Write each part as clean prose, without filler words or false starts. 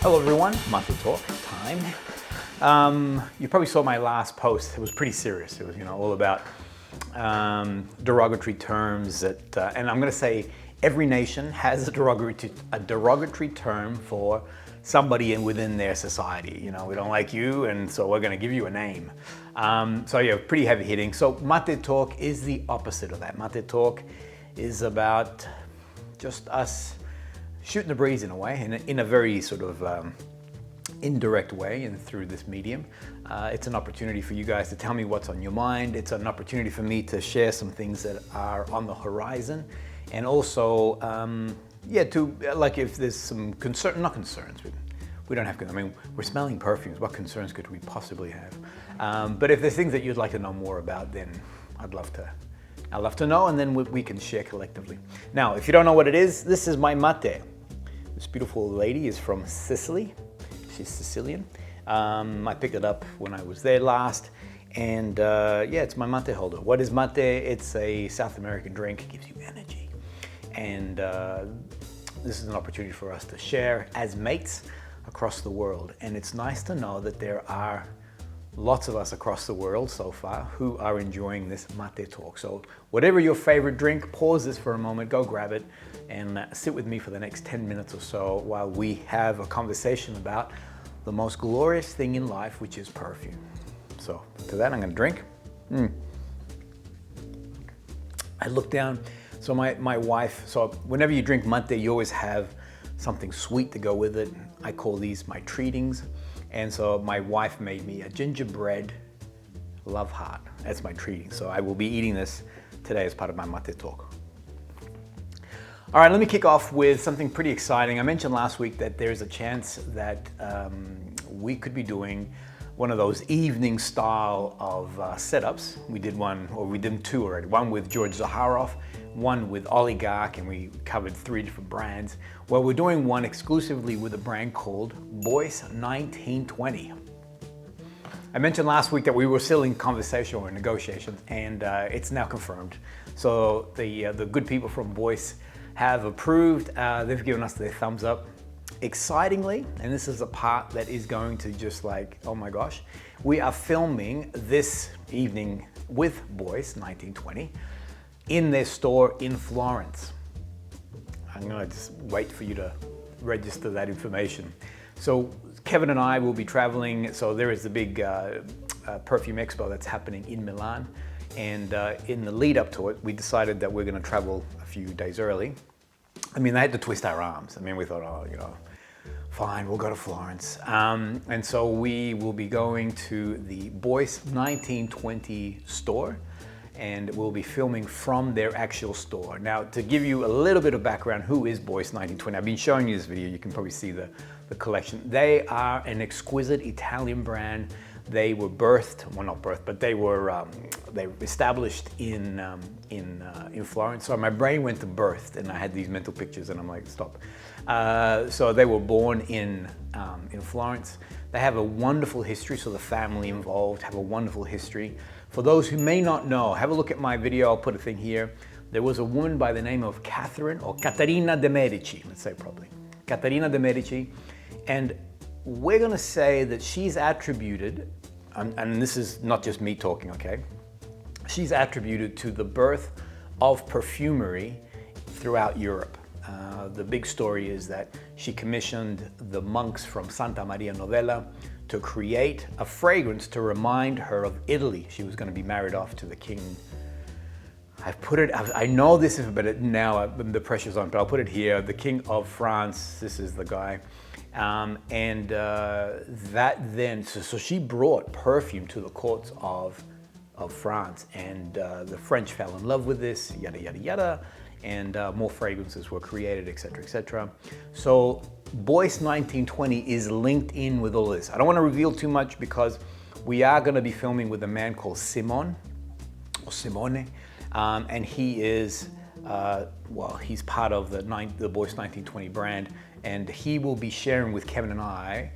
Hello everyone, Maté talk time. You probably saw my last post. It was pretty serious. It was, all about derogatory terms that, and I'm going to say every nation has a derogatory term for somebody within their society. We don't like you, and so we're going to give you a name. So yeah, pretty heavy hitting. So Maté talk is the opposite of that. Maté talk is about just us shooting the breeze in a way, in a very sort of indirect way, and through this medium. It's an opportunity for you guys to tell me what's on your mind. It's an opportunity for me to share some things that are on the horizon, and also, like if there's some not concerns, we don't have, we're smelling perfumes. What concerns could we possibly have? But if there's things that you'd like to know more about, then I'd love to know, and then we can share collectively. Now, if you don't know what it is, this is my Maté. This beautiful lady is from Sicily. She's Sicilian. I picked it up when I was there last, and yeah, it's my Maté holder. What is Maté? It's a South American drink. It gives you energy, and this is an opportunity for us to share as mates across the world. And it's nice to know that there are lots of us across the world so far who are enjoying this Maté talk. So whatever your favorite drink, pause this for a moment, go grab it, and sit with me for the next 10 minutes or so while we have a conversation about the most glorious thing in life, which is perfume. So to that, I'm gonna drink. I look down, so my wife, so whenever you drink Maté, you always have something sweet to go with it. I call these my treatings. And so my wife made me a gingerbread love heart. That's my treating. So I will be eating this today as part of my Maté talk. All right, let me kick off with something pretty exciting. I mentioned last week that there's a chance that we could be doing one of those evening style of setups. We did one, or we did two already. One with George Zaharoff, one with Oligarch, and we covered 3 different brands. Well, we're doing one exclusively with a brand called BOIS 1920. I mentioned last week that we were still in conversation or negotiations, and it's now confirmed. So the good people from BOIS have approved. They've given us their thumbs up. Excitingly, and this is a part that is going to just like, oh my gosh, we are filming this evening with BOIS 1920 in their store in Florence. I'm gonna just wait for you to register that information. So Kevin and I will be traveling. So there is the big perfume expo that's happening in Milan. And in the lead up to it, we decided that we're gonna travel a few days early. They had to twist our arms. We thought, oh, fine, we'll go to Florence. And so we will be going to the BOIS 1920 store, and we'll be filming from their actual store. Now, to give you a little bit of background, who is BOIS 1920? I've been showing you this video. You can probably see the collection. They are an exquisite Italian brand. They were birthed, well, not birthed, but they were established in Florence. So my brain went to birthed, and I had these mental pictures, and I'm like, stop. So they were born in Florence. They have a wonderful history, so the family involved have a wonderful history. For those who may not know, have a look at my video. I'll put a thing here. There was a woman by the name of Caterina de Medici, let's say probably. Caterina de Medici, and we're gonna say that she's attributed, and this is not just me talking, okay? She's attributed to the birth of perfumery throughout Europe. The big story is that she commissioned the monks from Santa Maria Novella to create a fragrance to remind her of Italy. She was going to be married off to the king. I know this, but now the pressure's on, but I'll put it here. The king of France, this is the guy. So she brought perfume to the courts of France, and the French fell in love with this, yada, yada, yada. And more fragrances were created, etc., etc. So BOIS 1920 is linked in with all this. I don't want to reveal too much because we are going to be filming with a man called Simone, and he is well, he's part of the BOIS 1920 brand, and he will be sharing with Kevin and I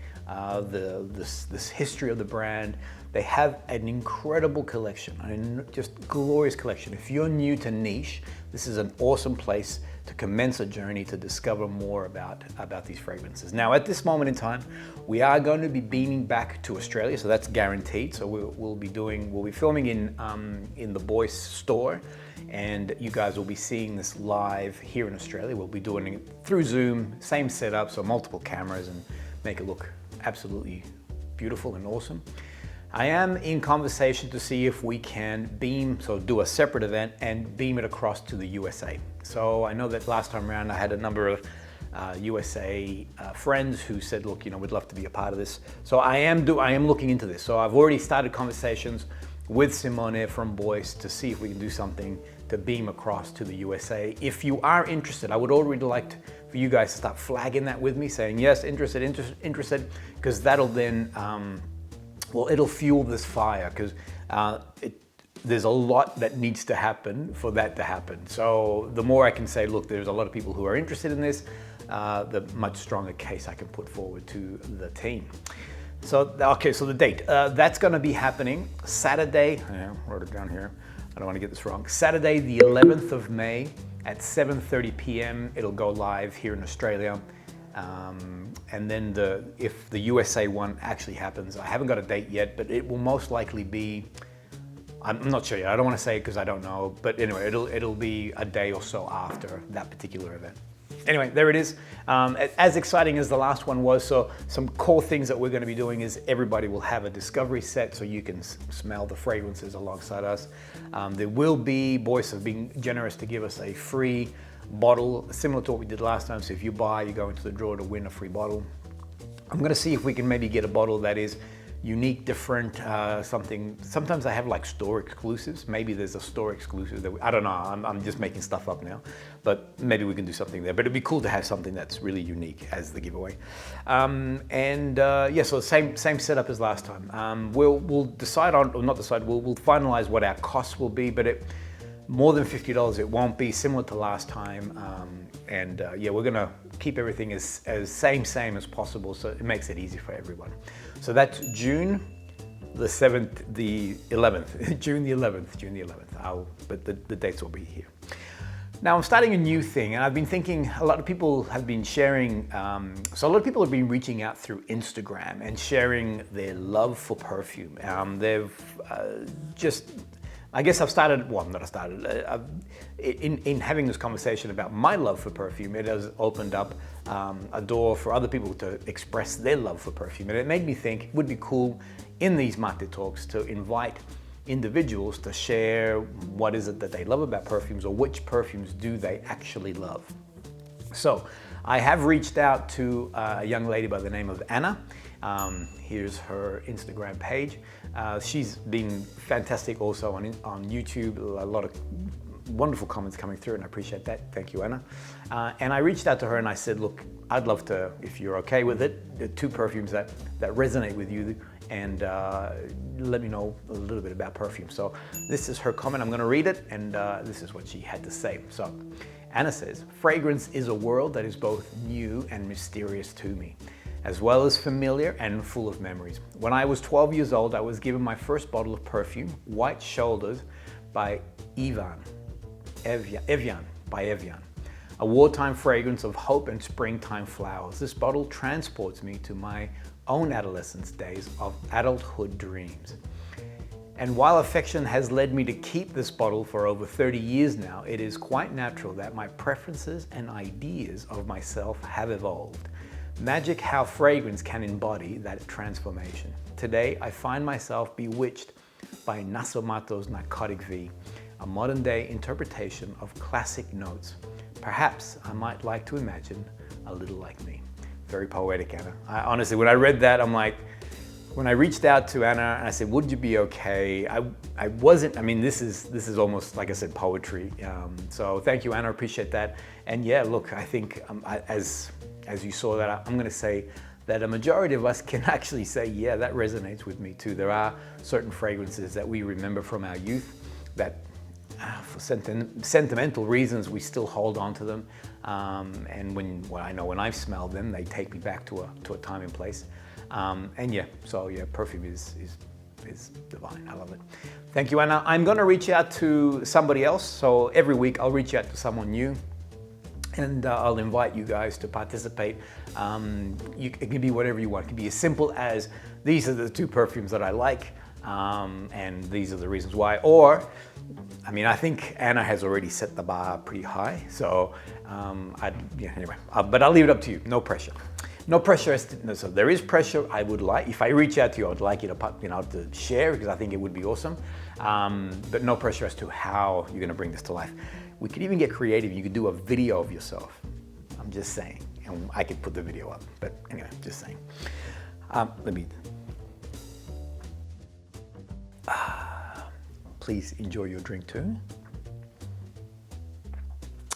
this history of the brand. They have an incredible collection, just glorious collection. If you're new to niche, this is an awesome place to commence a journey to discover more about these fragrances. Now, at this moment in time, we are going to be beaming back to Australia, so that's guaranteed. So we'll be filming in the BOIS store, and you guys will be seeing this live here in Australia. We'll be doing it through Zoom, same setup, so multiple cameras, and make it look absolutely beautiful and awesome. I am in conversation to see if we can do a separate event and beam it across to the USA. So I know that last time around I had a number of USA friends who said, look, we'd love to be a part of this. So I am looking into this. So I've already started conversations with Simone from BOIS to see if we can do something to beam across to the USA. If you are interested, I would already like for you guys to start flagging that with me, saying yes, interested, because that'll then, well, it'll fuel this fire, because there's a lot that needs to happen for that to happen. So the more I can say, look, there's a lot of people who are interested in this, the much stronger case I can put forward to the team. So, okay, so the date, that's gonna be happening Saturday, I wrote it down here, I don't wanna get this wrong, Saturday the 11th of May at 7:30 p.m. It'll go live here in Australia. And then if the USA one actually happens, I haven't got a date yet, but it will most likely be, I'm not sure yet, I don't want to say it because I don't know, but anyway, it'll be a day or so after that particular event. Anyway, there it is. As exciting as the last one was, so some core things that we're going to be doing is everybody will have a discovery set so you can smell the fragrances alongside us. There will be, BOIS have been generous to give us a free bottle, similar to what we did last time. So if you buy, you go into the draw to win a free bottle. I'm gonna see if we can maybe get a bottle that is unique, different, something. Sometimes I have like store exclusives. Maybe there's a store exclusive that I don't know, I'm just making stuff up now, but maybe we can do something there. But it'd be cool to have something that's really unique as the giveaway. Yeah, so same setup as last time. We'll decide on, or not decide, we'll finalize what our costs will be, but more than $50 it won't be, similar to last time. Yeah, we're gonna keep everything as same as possible, so it makes it easy for everyone. So that's June the 11th, June the 11th, but the dates will be here. Now I'm starting a new thing, and I've been thinking, a lot of people have been sharing, so a lot of people have been reaching out through Instagram and sharing their love for perfume. They've I guess I've started, well, not started, in having this conversation about my love for perfume, it has opened up a door for other people to express their love for perfume. And it made me think it would be cool in these Maté talks to invite individuals to share what is it that they love about perfumes, or which perfumes do they actually love. So I have reached out to a young lady by the name of Anna. Here's her Instagram page. She's been fantastic also on YouTube. A lot of wonderful comments coming through, and I appreciate that. Thank you, Anna. And I reached out to her and I said, look, I'd love to, if you're okay with it, the 2 perfumes that resonate with you, and let me know a little bit about perfume. So this is her comment. I'm going to read it, and this is what she had to say. So Anna says, fragrance is a world that is both new and mysterious to me, as well as familiar and full of memories. When I was 12 years old, I was given my first bottle of perfume, White Shoulders by Evian, a wartime fragrance of hope and springtime flowers. This bottle transports me to my own adolescence days of adulthood dreams. And while affection has led me to keep this bottle for over 30 years now, it is quite natural that my preferences and ideas of myself have evolved. Magic how fragrance can embody that transformation. Today, I find myself bewitched by Nasomato's Narcotic V, a modern day interpretation of classic notes. Perhaps I might like to imagine a little like me. Very poetic, Anna. Honestly, when I read that, I'm like, when I reached out to Anna and I said, would you be okay? I wasn't, I mean, this is almost, like I said, poetry. So thank you, Anna, appreciate that. And yeah, look, I think as you saw that, I'm gonna say that a majority of us can actually say, yeah, that resonates with me too. There are certain fragrances that we remember from our youth that for sentimental reasons, we still hold on to them. And when I know when I've smelled them, they take me back to a time and place. And yeah, so yeah, perfume is divine. I love it. Thank you, Anna. I'm going to reach out to somebody else. So every week I'll reach out to someone new, and I'll invite you guys to participate. It can be whatever you want. It can be as simple as these are the 2 perfumes that I like, and these are the reasons why. Or, I mean, I think Anna has already set the bar pretty high. So anyway, but I'll leave it up to you. No pressure. No pressure. So there is pressure. I would like, if I reach out to you, I would like you to, to share, because I think it would be awesome. But no pressure as to how you're going to bring this to life. We could even get creative. You could do a video of yourself. I'm just saying, and I could put the video up. But anyway, just saying. Please enjoy your drink too.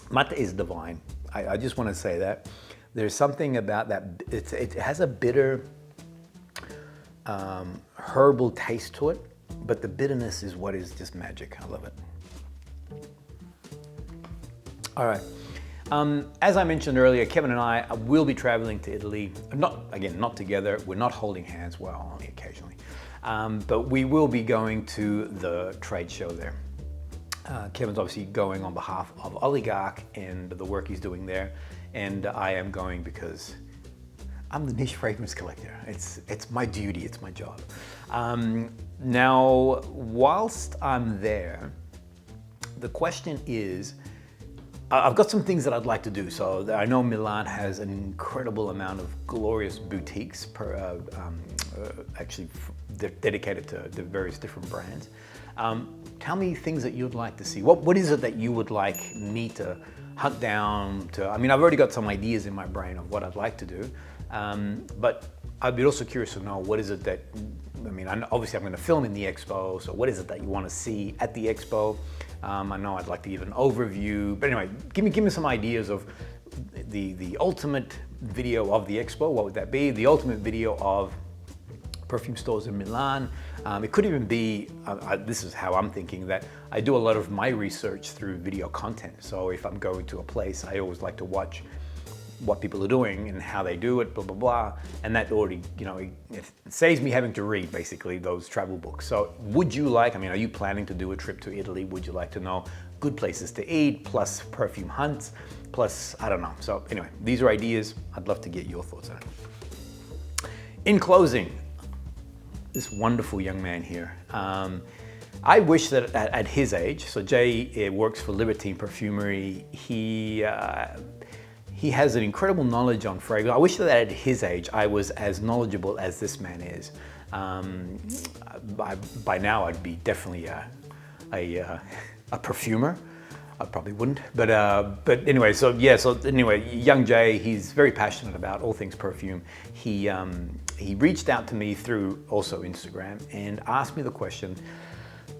Maté is divine. I just want to say that. There's something about that. It has a bitter, herbal taste to it, but the bitterness is what is just magic. I love it. All right. As I mentioned earlier, Kevin and I will be traveling to Italy. Not together. We're not holding hands. Well, only occasionally. But we will be going to the trade show there. Kevin's obviously going on behalf of Oligarch and the work he's doing there. And I am going because I'm the niche fragrance collector. It's my duty, it's my job. Now, whilst I'm there, the question is, I've got some things that I'd like to do. So I know Milan has an incredible amount of glorious boutiques, actually dedicated to the various different brands. Tell me things that you'd like to see. What is it that you would like me to hunt down to? I mean, I've already got some ideas in my brain of what I'd like to do, but I'd be also curious to know what is it that, obviously I'm going to film in the expo, so what is it that you want to see at the expo? I know I'd like to give an overview, but anyway, give me some ideas of the ultimate video of the expo. What would that be? The ultimate video of perfume stores in Milan. It could even be, this is how I'm thinking, that I do a lot of my research through video content. So if I'm going to a place, I always like to watch what people are doing and how they do it, blah, blah, blah. And that already, it saves me having to read basically those travel books. So would you like, are you planning to do a trip to Italy? Would you like to know good places to eat, plus perfume hunts, plus, I don't know. So anyway, these are ideas. I'd love to get your thoughts on it. In closing, this wonderful young man here. I wish that at his age, so Jay works for Libertine Perfumery, he has an incredible knowledge on fragrance. I wish that at his age I was as knowledgeable as this man is. By now I'd be definitely a perfumer. I probably wouldn't, but anyway, so yeah, young Jay, he's very passionate about all things perfume. He reached out to me through also Instagram and asked me the question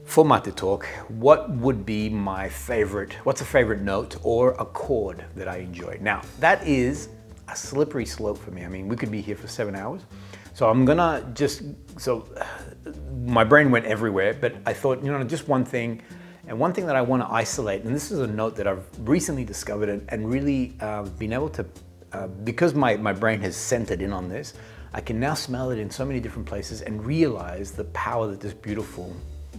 for Maté Talk, what would be my favorite, what's a favorite note or accord that I enjoy? Now, that is a slippery slope for me. We could be here for 7 hours. So I'm gonna my brain went everywhere, but I thought, just one thing. And one thing that I want to isolate, and this is a note that I've recently discovered and really been able to, because my brain has centered in on this, I can now smell it in so many different places and realize the power that this beautiful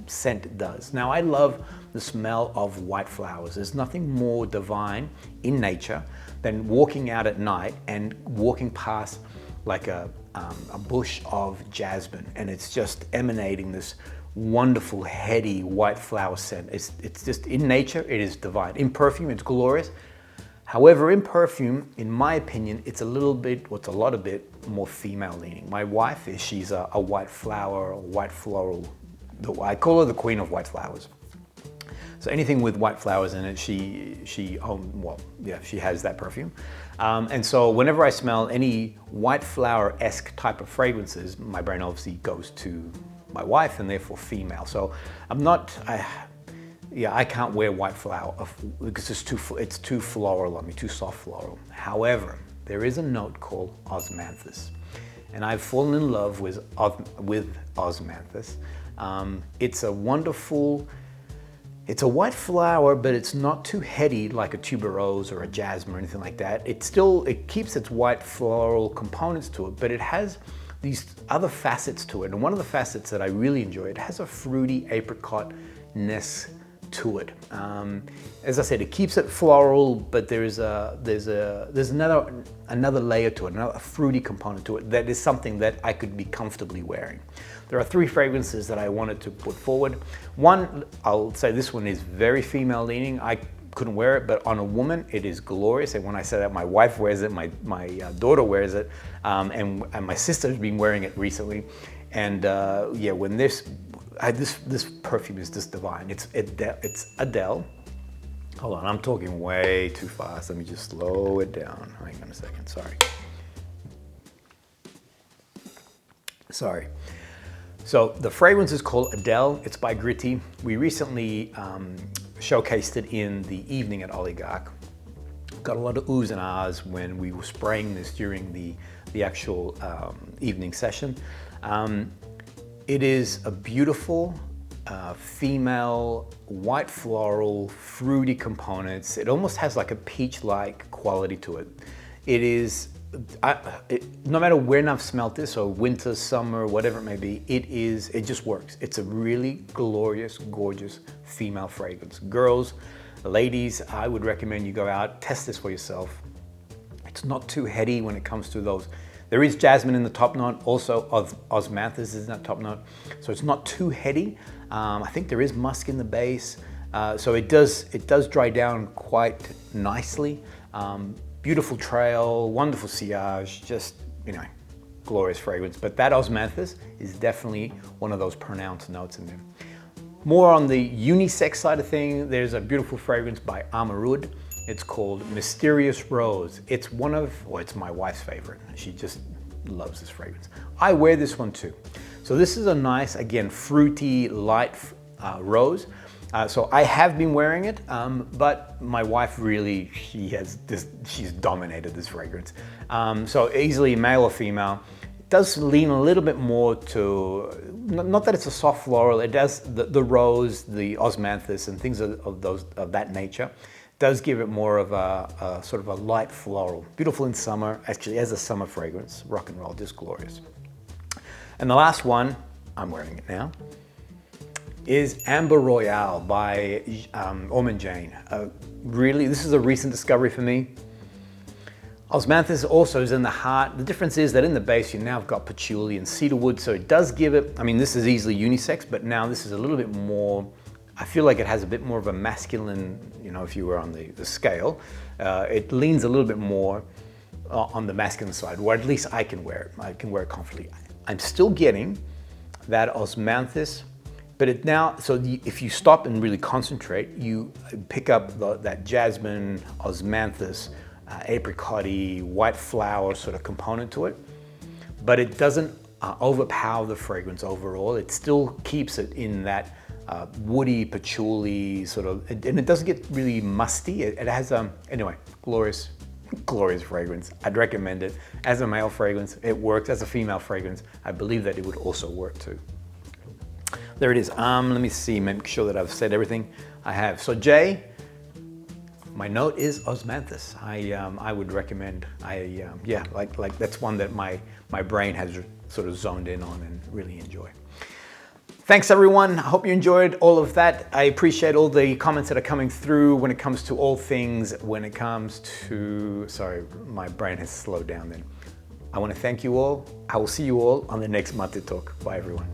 scent does. Now, I love the smell of white flowers. There's nothing more divine in nature than walking out at night and walking past like a bush of jasmine, and it's just emanating this wonderful, heady white flower scent. It's just, in nature, it is divine. In perfume, it's glorious. However, in perfume, in my opinion, it's a lot of bit more female leaning. My wife she's a white flower, or white floral. I call her the queen of white flowers. So anything with white flowers in it, she has that perfume. And so whenever I smell any white flower-esque type of fragrances, my brain obviously goes to my wife and therefore female. So I can't wear white flower because it's too floral on me, too soft floral. However, there is a note called Osmanthus, and I've fallen in love with Osmanthus. It's a wonderful, It's a white flower, but it's not too heady like a tuberose or a jasmine or anything like that. It keeps its white floral components to it, but it has these other facets to it. And one of the facets that I really enjoy, it has a fruity apricot-ness to it. As I said, it keeps it floral, but there's another layer to it, another fruity component to it that is something that I could be comfortably wearing. There are 3 fragrances that I wanted to put forward. One, I'll say this one is very female leaning. I couldn't wear it, but on a woman, it is glorious. And when I say that, my wife wears it, my daughter wears it, and my sister's been wearing it recently. And yeah, when this perfume is just divine. It's ADELE. Hold on, I'm talking way too fast. Let me just slow it down. Hang on a second, sorry. So the fragrance is called ADELE. It's by GRITTI. We recently showcased it in the evening at Oligarch. Got a lot of oohs and ahs when we were spraying this during the actual evening session. It is a beautiful female, white floral, fruity components. It almost has like a peach-like quality to it. It is, no matter when I've smelled this, or winter, summer, whatever it may be, it just works. It's a really glorious, gorgeous female fragrance. Girls, ladies, I would recommend you go out, test this for yourself. It's not too heady when it comes to those. There is jasmine in the top note, also osmanthus is in that top note. So it's not too heady. I think there is musk in the base. So it does dry down quite nicely. Beautiful trail, wonderful sillage, just, you know, glorious fragrance. But that osmanthus is definitely one of those pronounced notes in there. More on the unisex side of things, there's a beautiful fragrance by AMOUROUD. It's called Mysterious Rose. It's it's my wife's favorite. She just loves this fragrance. I wear this one too. So this is a nice, again, fruity, light rose. So I have been wearing it, but my wife really, she's dominated this fragrance. So easily male or female. It does lean a little bit more to, not that it's a soft floral, it does, the rose, the osmanthus and things of that nature, does give it more of a sort of a light floral. Beautiful in summer, actually as a summer fragrance, rock and roll, just glorious. And the last one, I'm wearing it now, is Ambre Royale by JAYNE. Really, this is a recent discovery for me. Osmanthus also is in the heart. The difference is that in the base you now have got patchouli and cedarwood, so it does give it, I mean this is easily unisex, but now this is a little bit more, I feel like it has a bit more of a masculine, you know, if you were on the scale, it leans a little bit more on the masculine side, or at least I can wear it. I can wear it comfortably. I'm still getting that osmanthus, but it now, so if you stop and really concentrate, you pick up that jasmine, osmanthus, apricot-y, white flower sort of component to it, but it doesn't overpower the fragrance overall. It still keeps it in that woody, patchouli sort of, and it doesn't get really musty. It has, anyway, glorious, glorious fragrance. I'd recommend it. As a male fragrance, it works. As a female fragrance, I believe that it would also work too. There it is. Let me see, make sure that I've said everything I have. So Jay, my note is osmanthus. I would recommend. Yeah, like that's one that my brain has sort of zoned in on and really enjoy. Thanks everyone. I hope you enjoyed all of that. I appreciate all the comments that are coming through when it comes to all things, when it comes to, sorry, my brain has slowed down then. I want to thank you all. I will see you all on the next Maté Talk. Bye everyone.